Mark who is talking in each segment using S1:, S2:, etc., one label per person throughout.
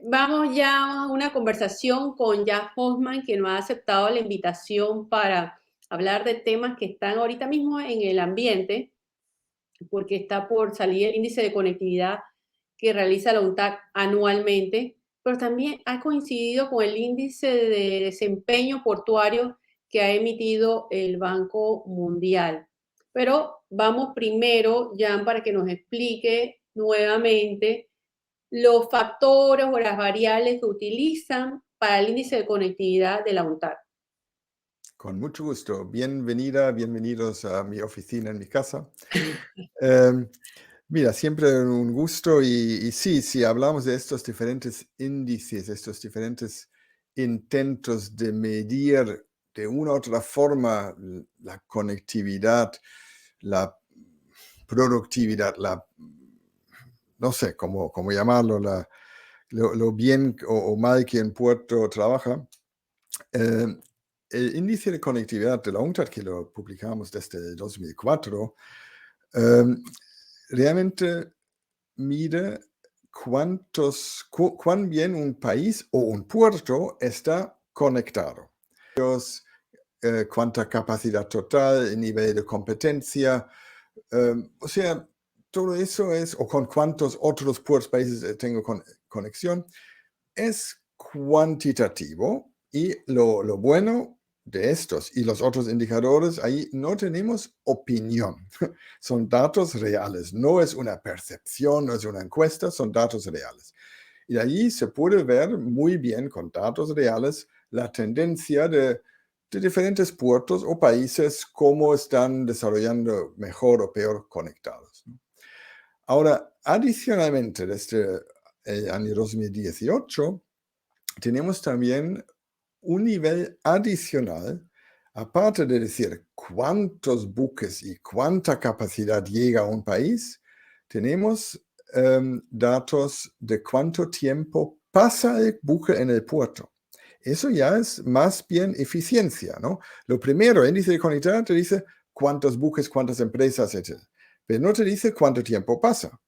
S1: vamos ya a una conversación con Jack Hoffman, que nos ha aceptado la invitación para hablar de temas que están ahorita mismo en el ambiente, porque está por salir el índice de conectividad que realiza la UNTAC anualmente, pero también ha coincidido con el índice de desempeño portuario que ha emitido el Banco Mundial. Pero vamos primero, Jan, para que nos explique nuevamente los factores o las variables que utilizan para el índice de conectividad de la UNTAD.
S2: Con mucho gusto. Bienvenida, bienvenidos a mi oficina en mi casa. Em, Mira, siempre un gusto y sí, si hablamos de estos diferentes índices, estos diferentes intentos de medir de una u otra forma la conectividad, la productividad, no sé cómo llamarlo, lo bien o mal que en Puerto trabaja. Eh, el índice de conectividad de la UNCTAD, que lo publicamos desde 2004, realmente mide cuán bien un país o un puerto está conectado. Cuánta capacidad total, el nivel de competencia, o sea, todo eso es, o con cuántos otros puertos, países tengo conexión, es cuantitativo y lo bueno de estos y los otros indicadores, ahí no tenemos opinión, son datos reales, no es una percepción, no es una encuesta, son datos reales. Y allí se puede ver muy bien con datos reales la tendencia de diferentes puertos o países, cómo están desarrollando mejor o peor conectados. Ahora, adicionalmente, desde el año 2018, tenemos también un nivel adicional, aparte de decir cuántos buques y cuánta capacidad llega a un país, tenemos datos de cuánto tiempo pasa el buque en el puerto. Eso ya es más bien eficiencia, ¿no? Lo primero, el índice de conectividad te dice cuántos buques, cuántas empresas, etc. Pero no te dice cuánto tiempo pasa.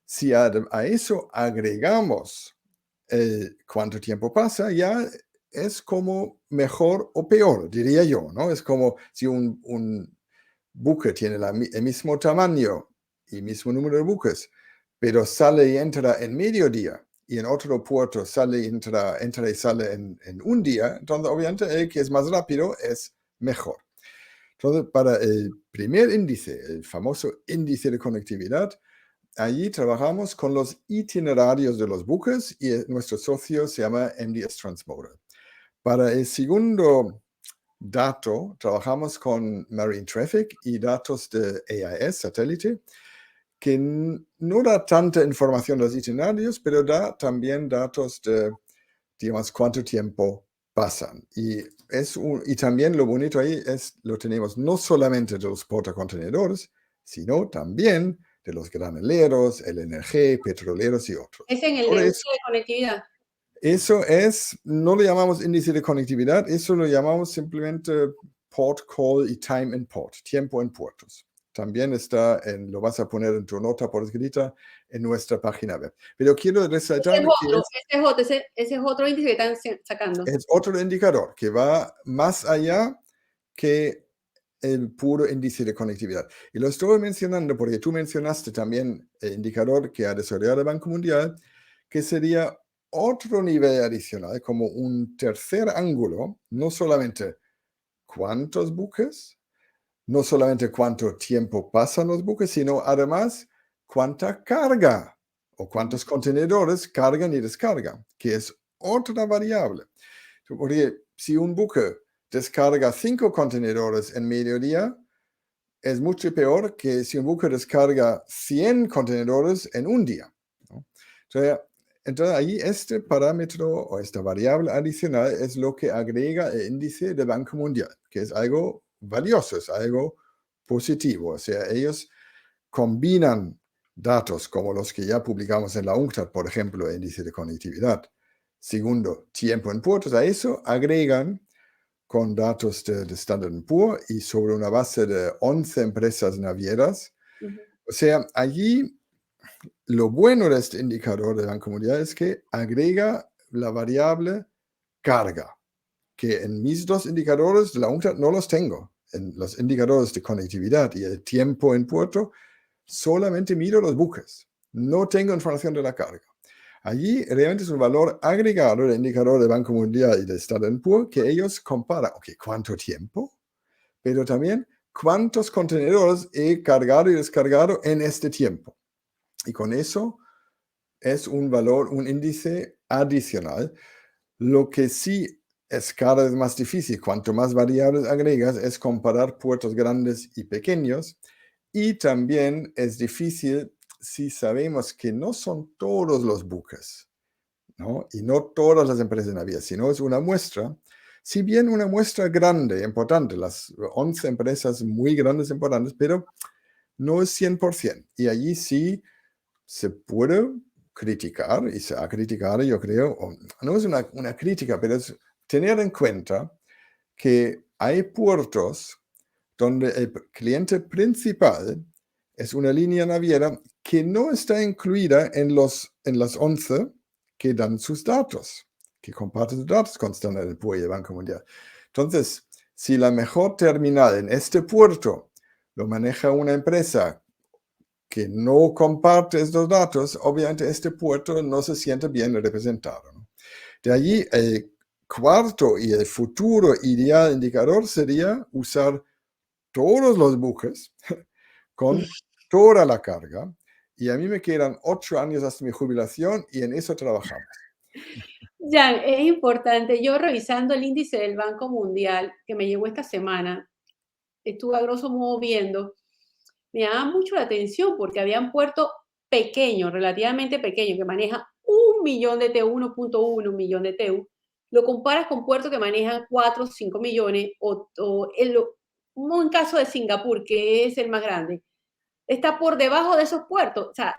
S2: Si a eso agregamos cuánto tiempo pasa, ya es como mejor o peor, diría yo, ¿no? Es como si un buque tiene el mismo tamaño y mismo número de buques, pero sale y entra en mediodía y en otro puerto entra y sale en un día, entonces obviamente el que es más rápido es mejor. Entonces, para el primer índice, el famoso índice de conectividad, allí trabajamos con los itinerarios de los buques y nuestro socio se llama MDS Transmodal. Para el segundo dato, trabajamos con Marine Traffic y datos de AIS, satélite, que no da tanta información de los itinerarios, pero da también datos de, digamos, cuánto tiempo pasan. Y también lo bonito ahí es, lo tenemos no solamente de los portacontenedores, sino también de los graneleros, LNG, petroleros y otros.
S1: Es en el
S2: Por
S1: de
S2: eso,
S1: uso de conectividad.
S2: eso es, no lo llamamos índice de conectividad, eso lo llamamos simplemente port call y time in port, tiempo en puertos. También está, lo vas a poner en tu nota por escrita en nuestra página web. Pero quiero resaltar que
S1: Ese es otro índice que están sacando.
S2: es otro indicador que va más allá que el puro índice de conectividad. Y lo estoy mencionando porque tú mencionaste también el indicador que ha desarrollado el Banco Mundial, que sería otro nivel adicional, como un tercer ángulo, no solamente cuántos buques, no solamente cuánto tiempo pasan los buques, sino además cuánta carga o cuántos contenedores cargan y descargan, que es otra variable. Porque si un buque descarga 5 contenedores en mediodía, es mucho peor que si un buque descarga 100 contenedores en un día, ¿no? Entonces, ahí este parámetro o esta variable adicional es lo que agrega el índice del Banco Mundial, que es algo valioso, es algo positivo. O sea, ellos combinan datos como los que ya publicamos en la UNCTAD, por ejemplo, el índice de conectividad. Segundo, tiempo en puertos. A eso agregan con datos de Standard & Poor's y sobre una base de 11 empresas navieras.
S1: Ujú.
S2: O sea, allí lo bueno de este indicador de Banco Mundial es que agrega la variable carga, que en mis dos indicadores de la UNCTAD no los tengo. En los indicadores de conectividad y el tiempo en puerto, solamente mido los buques. No tengo información de la carga. Allí realmente es un valor agregado del indicador de Banco Mundial y de Standard & Poor's que ellos comparan, ¿cuánto tiempo? Pero también cuántos contenedores he cargado y descargado en este tiempo. Y con eso es un valor, un índice adicional. Lo que sí es cada vez más difícil, cuanto más variables agregas, es comparar puertos grandes y pequeños. Y también es difícil si sabemos que no son todos los buques, ¿no? Y no todas las empresas navieras, sino es una muestra. Si bien una muestra grande, importante, las 11 empresas muy grandes, importantes, pero no es 100%. Y allí sí se puede criticar, y se ha criticado, yo creo, no es una crítica, pero es tener en cuenta que hay puertos donde el cliente principal es una línea naviera que no está incluida en las 11 que dan sus datos, que comparten sus datos con Standard & Poor's y el Banco Mundial. Entonces, si la mejor terminal en este puerto lo maneja una empresa que no comparte estos datos, obviamente este puerto no se siente bien representado, ¿no? De allí, el cuarto y el futuro ideal indicador sería usar todos los buques con toda la carga. Y a mí me quedan 8 años hasta mi jubilación y en eso trabajamos.
S1: Jan, es importante, yo revisando el índice del Banco Mundial que me llegó esta semana, estuve a grosso modo viendo, me llamaba mucho la atención porque había un puerto pequeño, relativamente pequeño, que maneja 1 millón de TEU, 1.1 millón de TEU, lo comparas con puertos que manejan 4 o 5 millones, como en caso de Singapur, que es el más grande, está por debajo de esos puertos. O sea,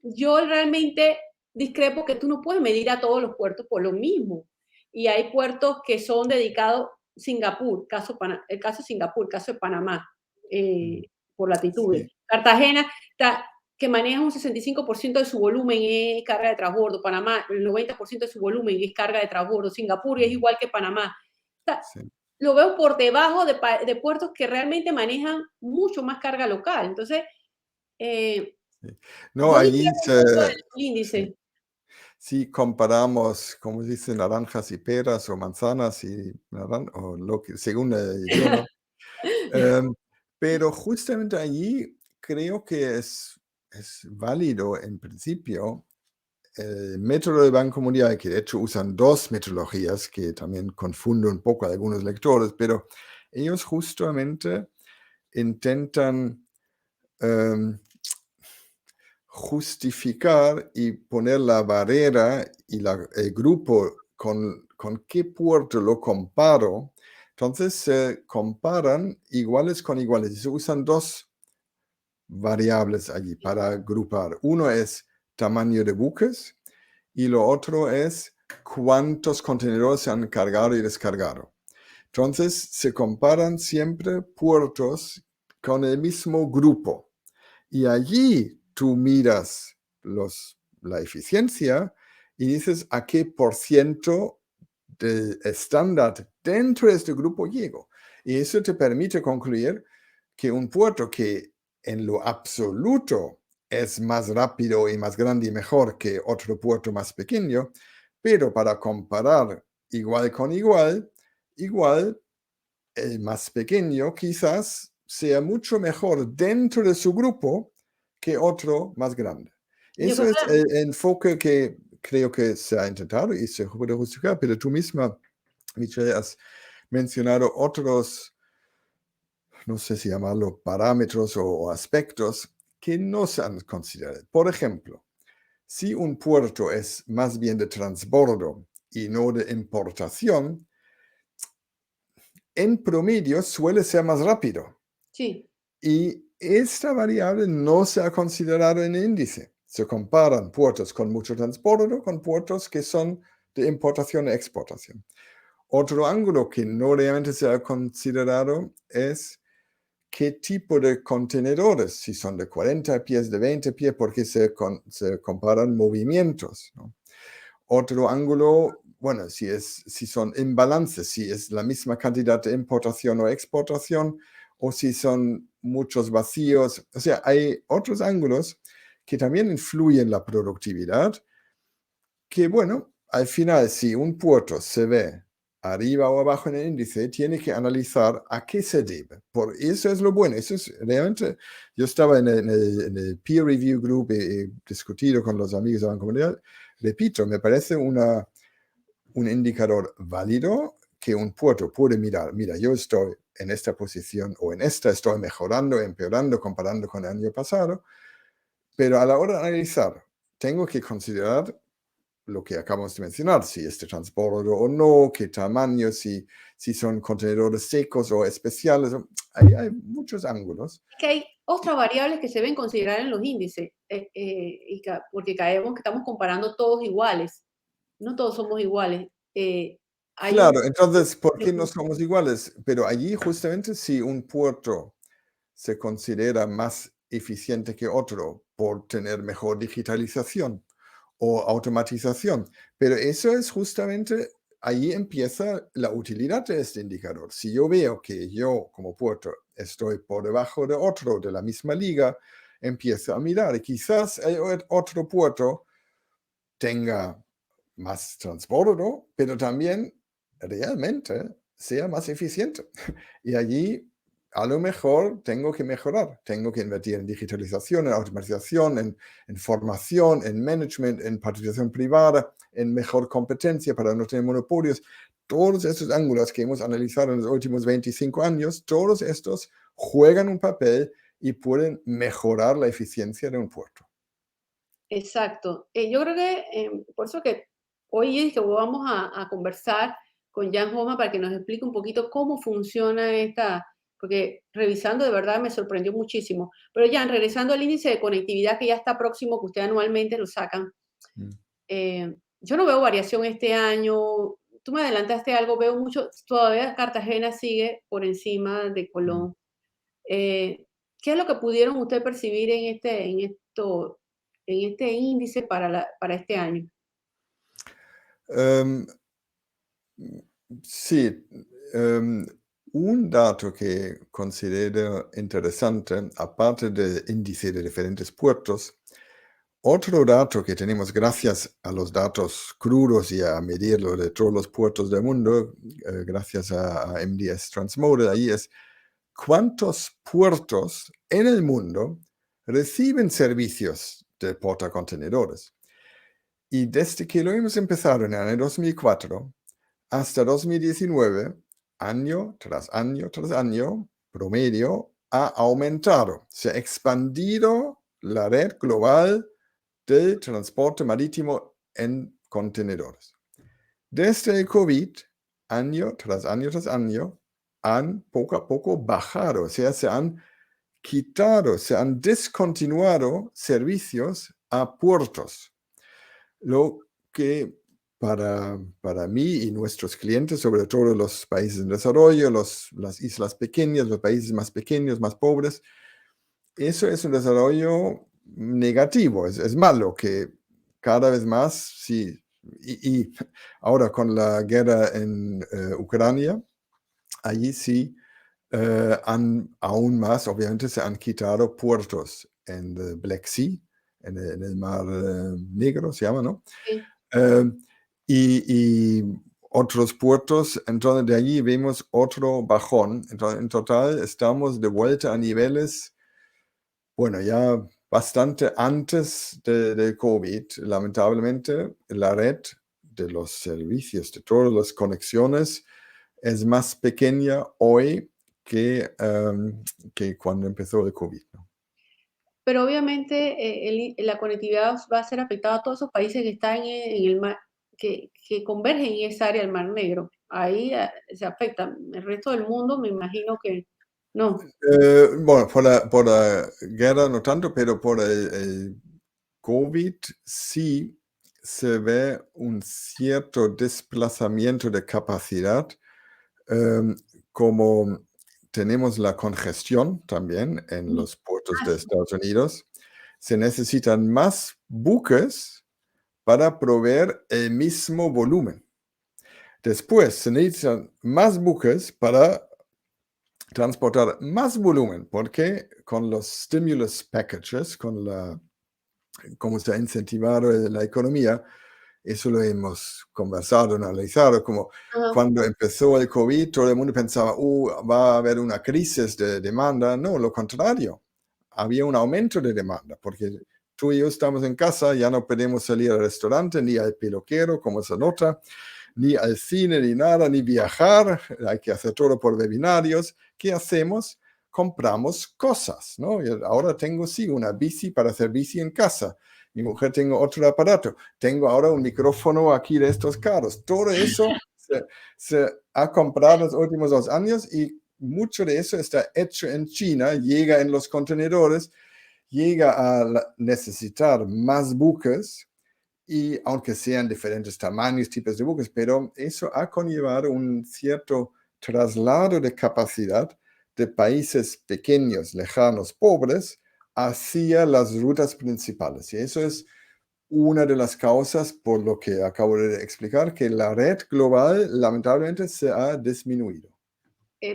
S1: yo realmente discrepo que tú no puedes medir a todos los puertos por lo mismo. Y hay puertos que son dedicados, Singapur, el caso de Singapur, caso de Panamá, por latitudes.
S2: Sí,
S1: Cartagena, que maneja un 65% de su volumen es carga de transbordo. Panamá, el 90% de su volumen es carga de transbordo. Singapur es igual que Panamá.
S2: sí,
S1: Lo veo por debajo de puertos que realmente manejan mucho más carga local. Entonces, eh,
S2: sí. No,
S1: yo
S2: allí
S1: discrepo un poco del
S2: sí.
S1: índice.
S2: Si comparamos, como se dice, naranjas y peras o manzanas y o según el idioma. Em, pero justamente allí creo que es válido en principio el método del Banco Mundial, que de hecho usan dos metodologías que también confunden un poco a algunos lectores, pero ellos justamente intentan em, justificar y poner la barrera y el grupo con qué puerto lo comparo. Entonces se comparan iguales con iguales y se usan dos variables allí para agrupar. Uno es tamaño de buques y lo otro es cuántos contenedores se han cargado y descargado. Entonces se comparan siempre puertos con el mismo grupo. Y allí tú miras la eficiencia y dices a qué por ciento del estándar dentro de este grupo llego. Y eso te permite concluir que un puerto que en lo absoluto es más rápido y más grande y mejor que otro puerto más pequeño, pero para comparar igual con igual, igual el más pequeño quizás sea mucho mejor dentro de su grupo que otro más grande.
S1: Yo
S2: Eso
S1: creo
S2: es
S1: que
S2: el enfoque que creo que se ha intentado y se puede justificar, pero tú misma, Michelle, has mencionado otros, no sé si llamarlo parámetros o aspectos que no se han considerado. Por ejemplo, si un puerto es más bien de transbordo y no de importación, en promedio suele ser más rápido.
S1: sí.
S2: Y esta variable no se ha considerado en el índice. Se comparan puertos con mucho transbordo con puertos que son de importación e exportación. Otro ángulo que no realmente se ha considerado es qué tipo de contenedores, si son de 40 pies, de 20 pies, porque se comparan movimientos, ¿no? Otro ángulo, bueno, si son imbalances, si es la misma cantidad de importación o exportación, o si son muchos vacíos. O sea, hay otros ángulos que también influyen en la productividad, que bueno, al final, si un puerto se ve arriba o abajo en el índice, tiene que analizar a qué se debe. Por eso es lo bueno. Eso es realmente, yo estaba en el peer review group y he discutido con los amigos de la comunidad. Repito, me parece un indicador válido que un puerto puede mirar. Mira, yo estoy en esta posición o en esta, estoy mejorando, empeorando, comparando con el año pasado. Pero a la hora de analizar, tengo que considerar lo que acabamos de mencionar, si es de transbordo o no, qué tamaño, si son contenedores secos o especiales. Hay muchos ángulos.
S1: Que hay otras variables que se deben considerar en los índices, porque caemos que estamos comparando todos iguales. No todos somos iguales. Hay un...
S2: Claro, entonces, ¿por qué no somos iguales? Pero allí justamente si un puerto se considera más eficiente que otro por tener mejor digitalización o automatización. Pero eso es justamente, ahí empieza la utilidad de este indicador. Si yo veo que yo como puerto estoy por debajo de otro de la misma liga, empiezo a mirar y quizás el otro puerto tenga más transbordo, pero también realmente sea más eficiente. Y allí a lo mejor tengo que mejorar, tengo que invertir en digitalización, en automatización, en formación, en management, en participación privada, en mejor competencia para no tener monopolios. Todos estos ángulos que hemos analizado en los últimos 25 años, todos estos juegan un papel y pueden mejorar la eficiencia de un puerto.
S1: Exacto. Yo creo que por eso que hoy es que vamos a conversar con Jan Homa para que nos explique un poquito cómo funciona esta, porque revisando de verdad me sorprendió muchísimo. Pero Jan, regresando al índice de conectividad que ya está próximo, que usted anualmente lo sacan,
S2: Mm.
S1: yo no veo variación este año. Tú me adelantaste algo, veo mucho, todavía Cartagena sigue por encima de
S2: Mm.
S1: Colón. Eh, ¿Qué es lo que pudieron usted percibir en este índice para este año?
S2: Em, sí, em, un dato que considero interesante, aparte del índice de diferentes puertos, otro dato que tenemos gracias a los datos crudos y a medirlo de todos los puertos del mundo, gracias a MDS Transmodal, ahí es cuántos puertos en el mundo reciben servicios de portacontenedores. Y desde que lo hemos empezado en el año 2004 hasta 2019, año tras año tras año, promedio ha aumentado. Se ha expandido la red global del transporte marítimo en contenedores. Desde el COVID, año tras año tras año, han poco a poco bajado, o sea, se han quitado, se han descontinuado servicios a puertos. Lo que para mí y nuestros clientes, sobre todo los países en desarrollo, las islas pequeñas, los países más pequeños, más pobres, eso es un desarrollo negativo, es malo que cada vez más, sí, y ahora con la guerra en Ucrania, allí sí aún más, obviamente, se han quitado puertos en el Black Sea, en el Mar Negro, se llama, ¿no?
S1: Sí.
S2: Eh, y otros puertos, entonces de allí vemos otro bajón. Entonces, en total estamos de vuelta a niveles, bueno, ya bastante antes del COVID. Lamentablemente, la red de los servicios, de todas las conexiones, es más pequeña hoy que cuando empezó el COVID, ¿no?
S1: Pero obviamente la conectividad va a ser afectada a todos esos países que están en el mar, que convergen en esa área del Mar Negro. Ahí se afecta. El resto del mundo me imagino que no.
S2: Bueno, por la guerra no tanto, pero por el COVID sí se ve un cierto desplazamiento de capacidad, em, como tenemos la congestión también en los puertos de
S1: Sí.
S2: Estados Unidos. Se necesitan más buques para proveer el mismo volumen. Después se necesitan más buques para transportar más volumen, porque con los stimulus packages, cómo se ha incentivado la economía, eso lo hemos conversado, analizado, como
S1: Ajá.
S2: cuando empezó el COVID, todo el mundo pensaba, va a haber una crisis de demanda. No, lo contrario, había un aumento de demanda, porque tú y yo estamos en casa, ya no podemos salir al restaurante, ni al peluquero, como se nota, ni al cine, ni nada, ni viajar, hay que hacer todo por webinarios. ¿Qué hacemos? Compramos cosas, ¿no? Y ahora tengo, sí, una bici para hacer bici en casa. Mi mujer tengo otro aparato. Tengo ahora un micrófono aquí de estos caros. Todo eso se ha comprado en los últimos 2 años y mucho de eso está hecho en China, llega en los contenedores, llega a necesitar más buques y aunque sean diferentes tamaños, tipos de buques, pero eso ha conllevado un cierto traslado de capacidad de países pequeños, lejanos, pobres, hacia las rutas principales. Y eso es una de las causas por lo que acabo de explicar, que la red global lamentablemente se ha disminuido.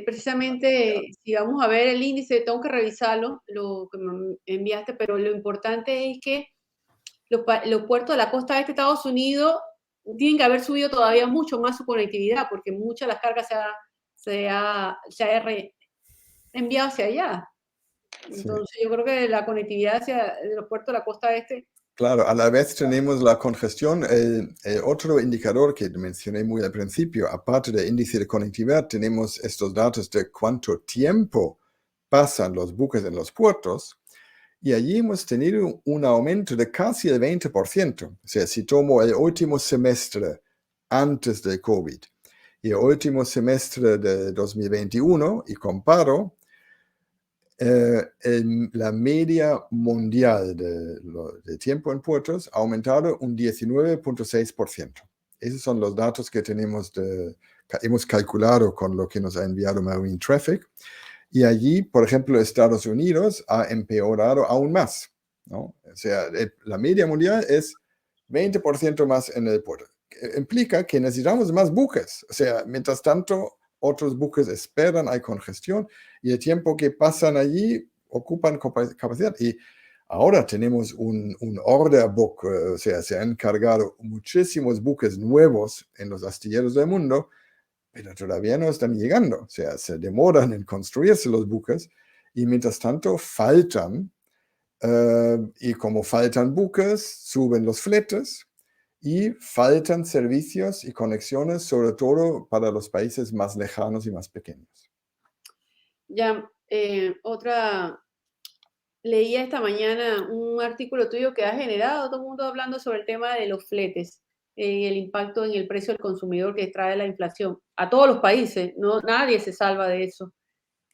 S1: Precisamente, si vamos a ver el índice, tengo que revisarlo, lo que me enviaste, pero lo importante es que los puertos de la costa este de Estados Unidos tienen que haber subido todavía mucho más su conectividad, porque muchas de las cargas se ha enviado hacia allá.
S2: Sí.
S1: Entonces, yo creo que la conectividad de los puertos de la costa este.
S2: Claro, a la vez tenemos la congestión. El otro indicador que mencioné muy al principio, aparte del índice de conectividad, tenemos estos datos de cuánto tiempo pasan los buques en los puertos. Y allí hemos tenido un aumento de casi el 20%. O sea, si tomo el último semestre antes del COVID y el último semestre de 2021 y comparo, la media mundial de tiempo en puertos ha aumentado un 19,6%. Esos son los datos que hemos calculado con lo que nos ha enviado Marine Traffic. Y allí, por ejemplo, Estados Unidos ha empeorado aún más, ¿no? O sea, la media mundial es 20% más en el puerto. Implica que necesitamos más buques. O sea, mientras tanto, otros buques esperan, hay congestión y el tiempo que pasan allí ocupan capacidad. Y ahora tenemos un order book, o sea, se han cargado muchísimos buques nuevos en los astilleros del mundo, pero todavía no están llegando. O sea, se demoran en construirse los buques y mientras tanto faltan. Y como faltan buques, suben los fletes y faltan servicios y conexiones, sobre todo para los países más lejanos y más pequeños.
S1: Ya, leía esta mañana un artículo tuyo que has generado, todo el mundo hablando sobre el tema de los fletes, el impacto en el precio del consumidor que trae la inflación. A todos los países, no, nadie se salva de eso.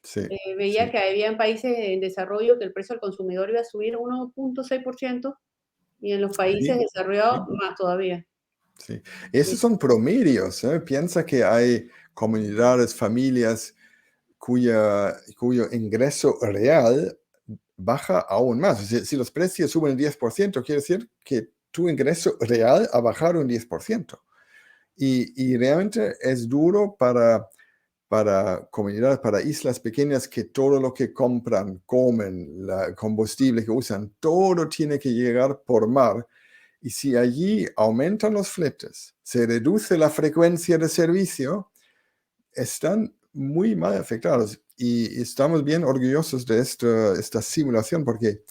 S2: Sí,
S1: Veía
S2: sí,
S1: que había países en desarrollo que el precio al consumidor iba a subir 1,6% y en los países
S2: sí,
S1: desarrollados
S2: sí,
S1: más todavía.
S2: sí. Esos son promedios, ¿eh? Piensa que hay comunidades, familias cuyo ingreso real baja aún más. O sea, si los precios suben un 10%, quiere decir que tu ingreso real ha bajado un 10%. Y realmente es duro para comunidades, para islas pequeñas que todo lo que compran, comen, la combustible que usan, todo tiene que llegar por mar. Y si allí aumentan los fletes, se reduce la frecuencia de servicio, están muy mal afectados. Y estamos bien orgullosos de esta simulación porque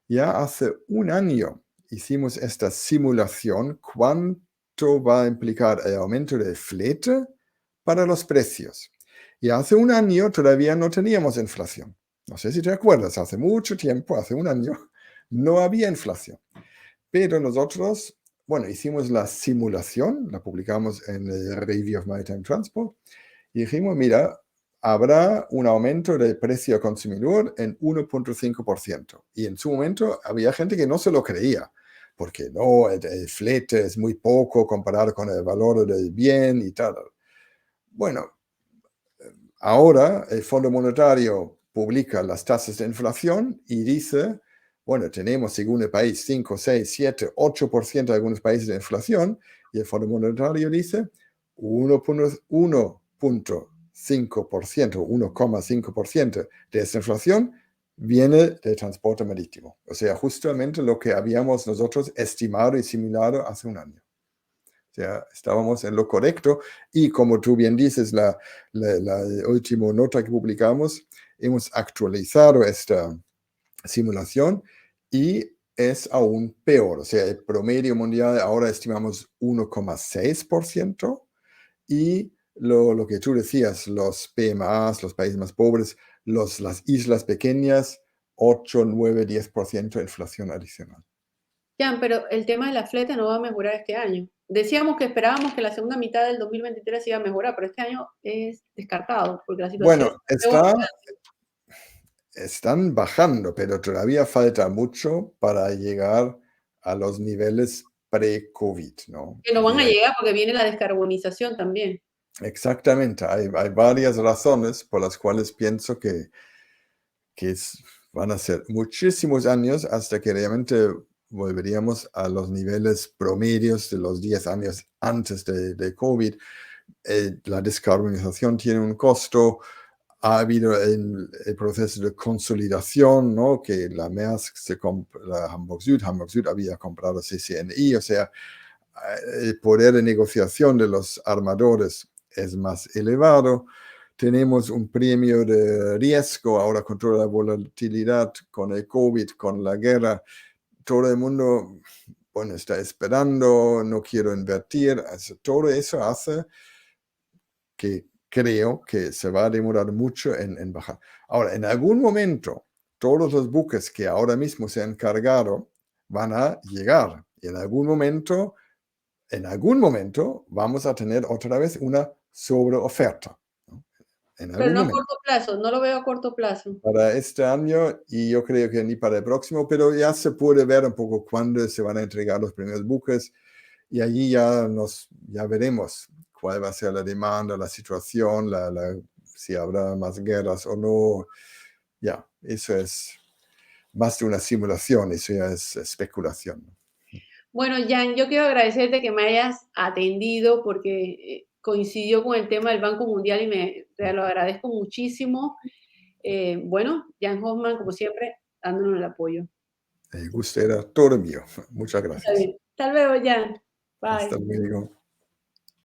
S2: ya hace un año hicimos esta simulación. ¿Cuánto va a implicar el aumento del flete para los precios? Y hace un año todavía no teníamos inflación. No sé si te acuerdas, hace mucho tiempo, hace un año, no había inflación. Pero nosotros, bueno, hicimos la simulación, la publicamos en el Review of Maritime Transport, y dijimos, mira, habrá un aumento del precio al consumidor en 1,5%. Y en su momento había gente que no se lo creía, porque no, el flete es muy poco comparado con el valor del bien y tal. Bueno, ahora el Fondo Monetario publica las tasas de inflación y dice, bueno, tenemos según el país 5, 6, 7, 8% de algunos países de inflación, y el Fondo Monetario dice 1,5%, 1,5% de esa inflación viene del transporte marítimo. O sea, justamente lo que habíamos nosotros estimado y simulado hace un año. O sea, estábamos en lo correcto y como tú bien dices, la última nota que publicamos, hemos actualizado esta simulación y es aún peor. O sea, el promedio mundial ahora estimamos 1,6% y lo que tú decías, los PMAs, los países más pobres, las islas pequeñas, 8, 9, 10% de inflación adicional.
S1: Jan, pero el tema de la flete no va a mejorar este año. Decíamos que esperábamos que la segunda mitad del 2023 iba a mejorar, pero este año es descartado porque la situación
S2: Bueno,
S1: es peor.
S2: están bajando, pero todavía falta mucho para llegar a los niveles pre-COVID, ¿no?
S1: Que no van a llegar porque viene la descarbonización también.
S2: Exactamente, hay varias razones por las cuales pienso van a ser muchísimos años hasta que realmente volveríamos a los niveles promedios de los 10 años antes de COVID. La descarbonización tiene un costo. Ha habido el proceso de consolidación, ¿no? Que la Maersk la Hamburg Süd había comprado CCNI, o sea, el poder de negociación de los armadores es más elevado. Tenemos un premio de riesgo ahora con toda la volatilidad, con el COVID, con la guerra. Todo el mundo, bueno, está esperando, no quiero invertir. Todo eso hace que creo que se va a demorar mucho en bajar. Ahora, en algún momento, todos los buques que ahora mismo se han cargado van a llegar. Y en algún momento vamos a tener otra vez una sobreoferta, ¿no? En
S1: Pero
S2: algún
S1: no a
S2: momento.
S1: corto plazo, no lo veo a corto plazo.
S2: Para este año y yo creo que ni para el próximo, pero ya se puede ver un poco cuándo se van a entregar los primeros buques y allí ya veremos cuál va a ser la demanda, la situación, si habrá más guerras o no. Ya, eso es más de una simulación, eso ya es especulación.
S1: Bueno, Jan, yo quiero agradecerte que me hayas atendido porque coincidió con el tema del Banco Mundial y te lo agradezco muchísimo. Bueno, Jan Hoffman, como siempre, dándonos el apoyo.
S2: El gusto era todo mío. Muchas
S1: Está
S2: gracias.
S1: bien. Hasta luego, Jan.
S2: Hasta
S1: Bye.
S2: luego.